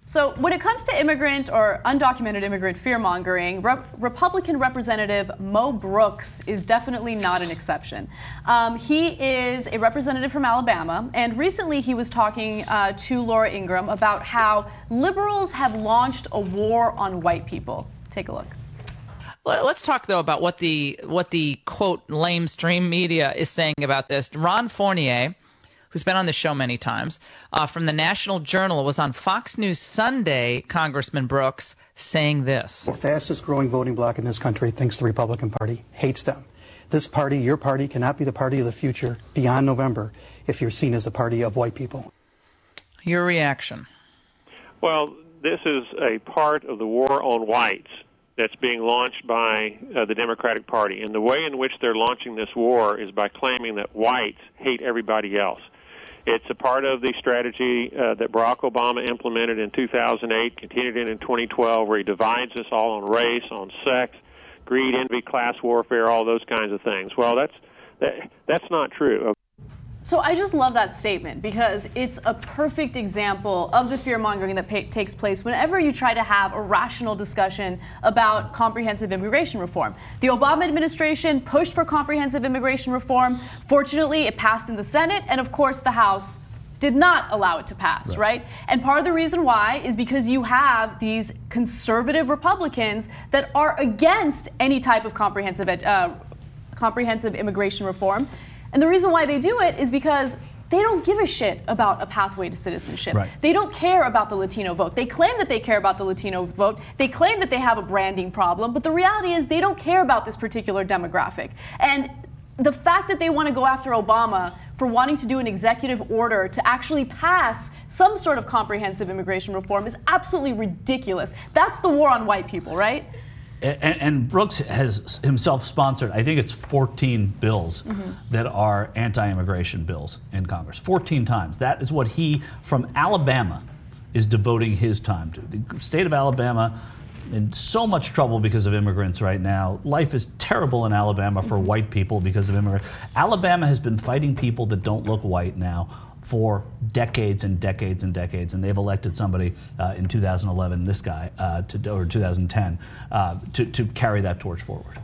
So when it comes to immigrant or undocumented immigrant fear-mongering, Republican Representative Mo Brooks is definitely not an exception. He is a representative from Alabama, and recently he was talking to Laura Ingraham about how liberals have launched a war on white people. Take a look. Let's talk, though, about what the quote, lamestream media is saying about this. Ron Fournier, who's been on the show many times, from the National Journal, was on Fox News Sunday, Congressman Brooks, saying this. The fastest growing voting bloc in this country thinks the Republican Party hates them. This party, your party, cannot be the party of the future beyond November if you're seen as the party of white people. Your reaction? Well, this is a part of the war on whites that's being launched by the Democratic Party. And the way in which they're launching this war is by claiming that whites hate everybody else. It's a part of the strategy that Barack Obama implemented in 2008, continued in 2012, where he divides us all on race, on sex, greed, envy, class warfare, all those kinds of things. Well, that's not true. So I just love that statement because it's a perfect example of the fear-mongering that takes place whenever you try to have a rational discussion about comprehensive immigration reform. The Obama administration pushed for comprehensive immigration reform. Fortunately, it passed in the Senate, and of course the House did not allow it to pass, right? And part of the reason why is because you have these conservative Republicans that are against any type of comprehensive immigration reform. And the reason why they do it is because they don't give a shit about a pathway to citizenship. Right. They don't care about the Latino vote. They claim that they care about the Latino vote. They claim that they have a branding problem. But the reality is they don't care about this particular demographic. And the fact that they want to go after Obama for wanting to do an executive order to actually pass some sort of comprehensive immigration reform is absolutely ridiculous. That's the war on white people, right? And Brooks has himself sponsored, I think it's 14 bills that are anti-immigration bills in Congress. 14 times. That is what he, from Alabama, is devoting his time to. The state of Alabama in so much trouble because of immigrants right now. Life is terrible in Alabama for white people because of immigrants. Alabama has been fighting people that don't look white now for decades and decades and decades, and they've elected somebody in 2011, this guy, or 2010, to carry that torch forward.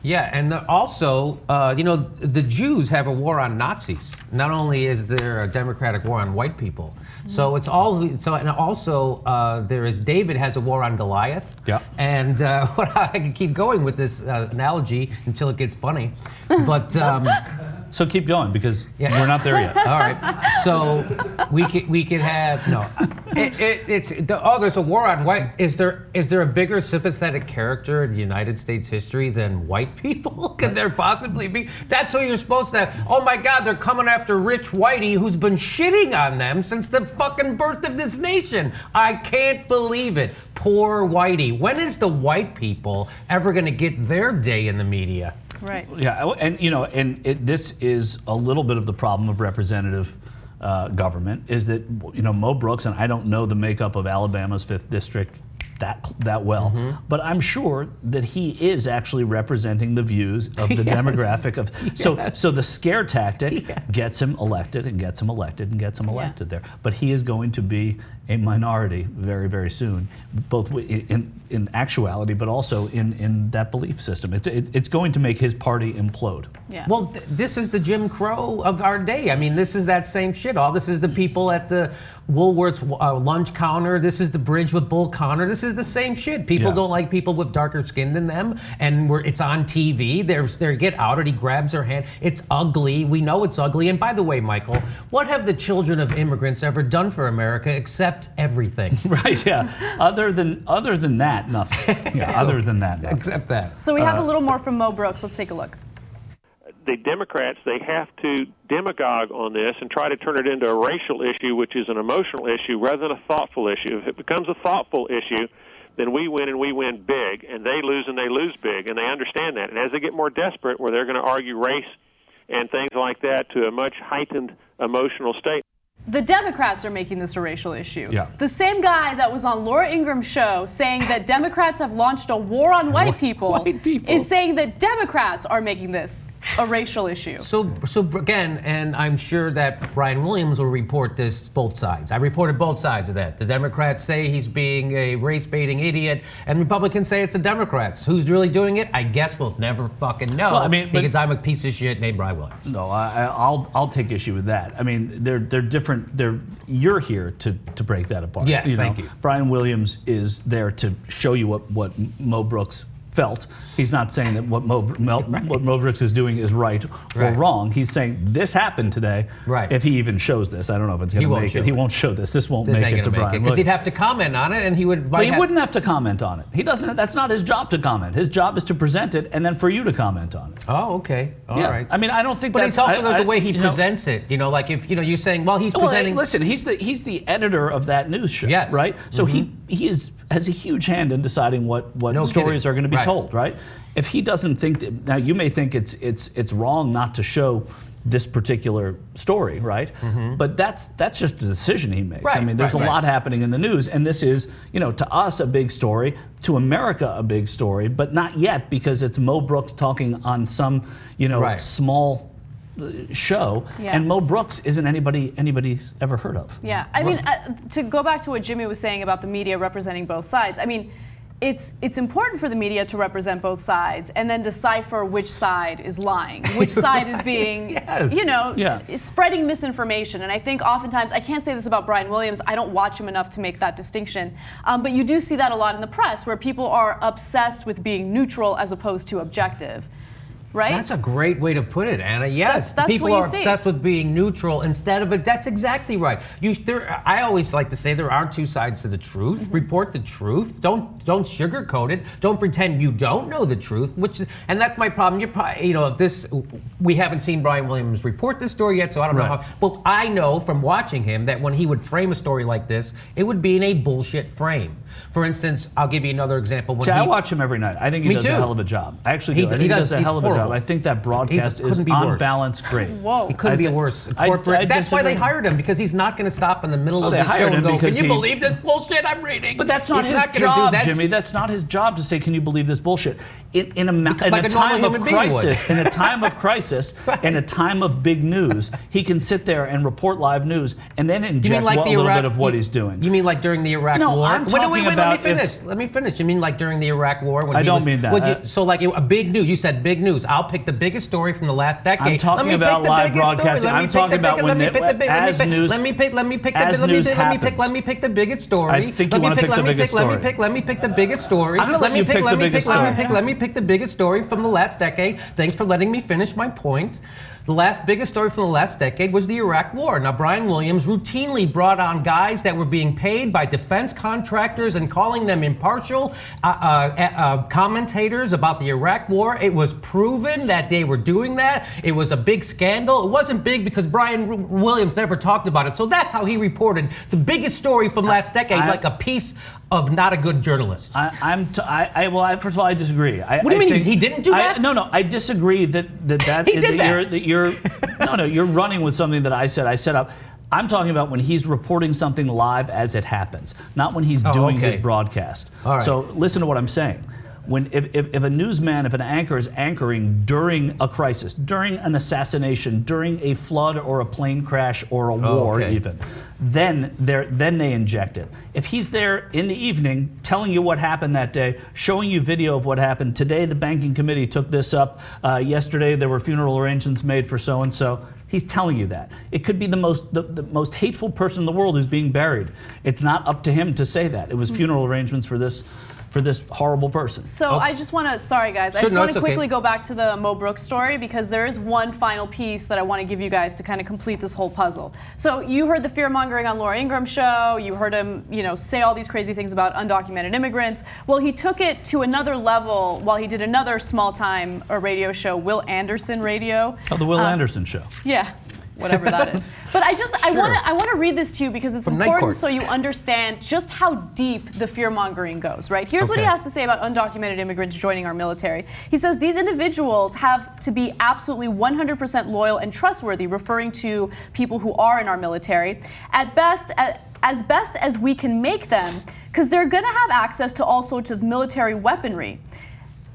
Yeah, and also, you know, the Jews have a war on Nazis. Not only is there a democratic war on white people, so it's all. So and also there is David has a war on Goliath. Yeah. And I can keep going with this analogy until it gets funny, but. So keep going because we're not there yet. All right. So we could have no. There's a war on white. Is there a bigger sympathetic character in United States history than white people? Could there possibly be? That's what you're supposed to have. Oh my God, they're coming after rich whitey who's been shitting on them since the fucking birth of this nation. I can't believe it. Poor whitey. When is the white people ever going to get their day in the media? Right. Yeah, and you know, this is a little bit of the problem of representative government is that, you know, Mo Brooks, and I don't know the makeup of Alabama's 5th district that well, but I'm sure that he is actually representing the views of the demographic of. So the scare tactic gets him elected and gets him elected and gets him elected there. But he is going to be a minority very, very soon, both in actuality, but also in that belief system. It's going to make his party implode. Yeah. Well, this is the Jim Crow of our day. I mean, this is that same shit. All this is the people at the Woolworth's lunch counter. This is the bridge with Bull Connor. This is the same shit. People don't like people with darker skin than them, and it's on TV. They get out, and he grabs her hand. It's ugly. We know it's ugly. And by the way, Michael, what have the children of immigrants ever done for America except everything? Right. Yeah. Other than that, nothing. Yeah. Other than that, nothing. Except that. So we have a little more from Mo Brooks. Let's take a look. The Democrats, they have to demagogue on this and try to turn it into a racial issue, which is an emotional issue, rather than a thoughtful issue. If it becomes a thoughtful issue, then we win and we win big, and they lose big, and they understand that. And as they get more desperate, where they're going to argue race and things like that to a much heightened emotional state. The Democrats are making this a racial issue. Yeah. The same guy that was on Laura Ingram's show saying that Democrats have launched a war on white people is saying that Democrats are making this a racial issue. So again, and I'm sure that Brian Williams will report this both sides. I reported both sides of that. The Democrats say he's being a race-baiting idiot, and Republicans say it's the Democrats. Who's really doing it? I guess we'll never fucking know. Well, I mean, because I'm a piece of shit named Brian Williams. No, I'll take issue with that. I mean, they're different. You're here to break that apart. Yes, thank you. Brian Williams is there to show you what Mo Brooks felt. He's not saying that what Mo Brooks is doing is right or wrong. He's saying this happened today. Right. If he even shows this, I don't know if it's going to make it. He won't show this. This won't make it to Brian. Because he'd have to comment on it, and he would. But he wouldn't have to comment on it. He doesn't. That's not his job to comment. His job is to present it, and then for you to comment on it. Oh, okay. All right. I mean, I don't think. But that's, it's also there's a way he presents it. You know, like if you're saying, well, he's presenting. Well, listen, he's the editor of that news show. Yes. Right. So he has a huge hand in deciding what stories are going to be told. Right. If he doesn't think that, now you may think it's wrong not to show this particular story, right? But that's just a decision he makes. Right, I mean, there's a lot happening in the news, and this is, to us a big story, to America a big story, but not yet because it's Mo Brooks talking on some, small show, and Mo Brooks isn't anybody's ever heard of. Yeah, I mean, to go back to what Jimmy was saying about the media representing both sides, I mean, it's important for the media to represent both sides and then decipher which side is lying, which side is being, spreading misinformation. And I think oftentimes, I can't say this about Brian Williams, I don't watch him enough to make that distinction, but you do see that a lot in the press where people are obsessed with being neutral as opposed to objective. Right? That's a great way to put it, Anna. Yes, that's people what you are obsessed with being neutral instead of it. That's exactly right. I always like to say there are two sides to the truth. Report the truth. Don't sugarcoat it. Don't pretend you don't know the truth. And that's my problem. You're probably, we haven't seen Brian Williams report this story yet, so I don't know how. But I know from watching him that when he would frame a story like this, it would be in a bullshit frame. For instance, I'll give you another example. I watch him every night. I think he does a hell of a job. I actually do. I think he does a hell of a job. I think that broadcast is on balance great. Whoa. He couldn't be worse. That's why they hired him, because he's not going to stop in the middle of the show and go, can you believe this bullshit I'm reading? But that's not his job, Jimmy. That's not his job to say, can you believe this bullshit? In a time of crisis, in a time of big news, he can sit there and report live news and then inject a little bit of what he's doing. You mean like during the Iraq War? No, I'm talking about let me finish. You mean like during the Iraq War? I don't mean that. So like a big news. You said big news. I'll pick the biggest story from the last decade. I'm talking about live broadcasting. I'm talking about when as news happens. Let me pick the biggest story. I think you want to pick the biggest story. Let me pick the biggest story. I'm going to let you pick the biggest story. Let me pick the biggest story from the last decade. Thanks for letting me finish my point. The biggest story from the last decade was the Iraq War. Now, Brian Williams routinely brought on guys that were being paid by defense contractors and calling them impartial commentators about the Iraq War. It was proven that they were doing that. It was a big scandal. It wasn't big because Brian Williams never talked about it. So that's how he reported the biggest story from last decade, like a piece of not a good journalist. First of all, I disagree. What do you mean he didn't do that? No, I disagree that you're running with something that I set up. I'm talking about when he's reporting something live as it happens, not when he's doing his broadcast. All right. So listen to what I'm saying. If a newsman, if an anchor is anchoring during a crisis, during an assassination, during a flood or a plane crash or a war even, then they inject it. If he's there in the evening telling you what happened that day, showing you video of what happened, today the banking committee took this up, yesterday there were funeral arrangements made for so-and-so, he's telling you that. It could be the most hateful person in the world who's being buried. It's not up to him to say that. It was funeral arrangements for this horrible person. So I just want to, sorry guys, I just want to quickly go back to the Mo Brooks story because there is one final piece that I want to give you guys to kind of complete this whole puzzle. So you heard the fear-mongering on Laura Ingraham's show, you heard him, say all these crazy things about undocumented immigrants. Well, he took it to another level while he did another small-time radio show, Will Anderson Radio. Oh, the Will Anderson Show. Yeah. Whatever that is. But I want to read this to you because it's important so you understand just how deep the fear-mongering goes, right? Here's what he has to say about undocumented immigrants joining our military. He says, these individuals have to be absolutely 100% loyal and trustworthy, referring to people who are in our military, as best as we can make them, because they're going to have access to all sorts of military weaponry.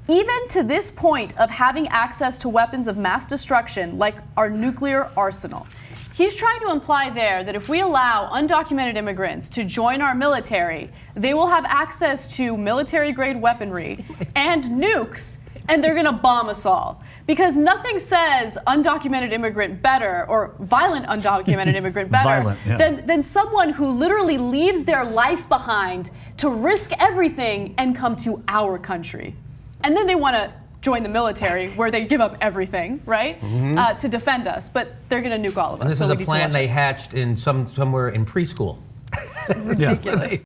even to this point of having access to weapons of mass destruction like our nuclear arsenal. He's trying to imply there that if we allow undocumented immigrants to join our military, they will have access to military-grade weaponry and nukes, and they're going to bomb us all. Because nothing says undocumented immigrant better, or violent undocumented immigrant better, than someone who literally leaves their life behind to risk everything and come to our country. And then they want to join the military, where they give up everything, right, to defend us. But they're going to nuke all of us. And this is a plan they hatched in somewhere in preschool. It's ridiculous.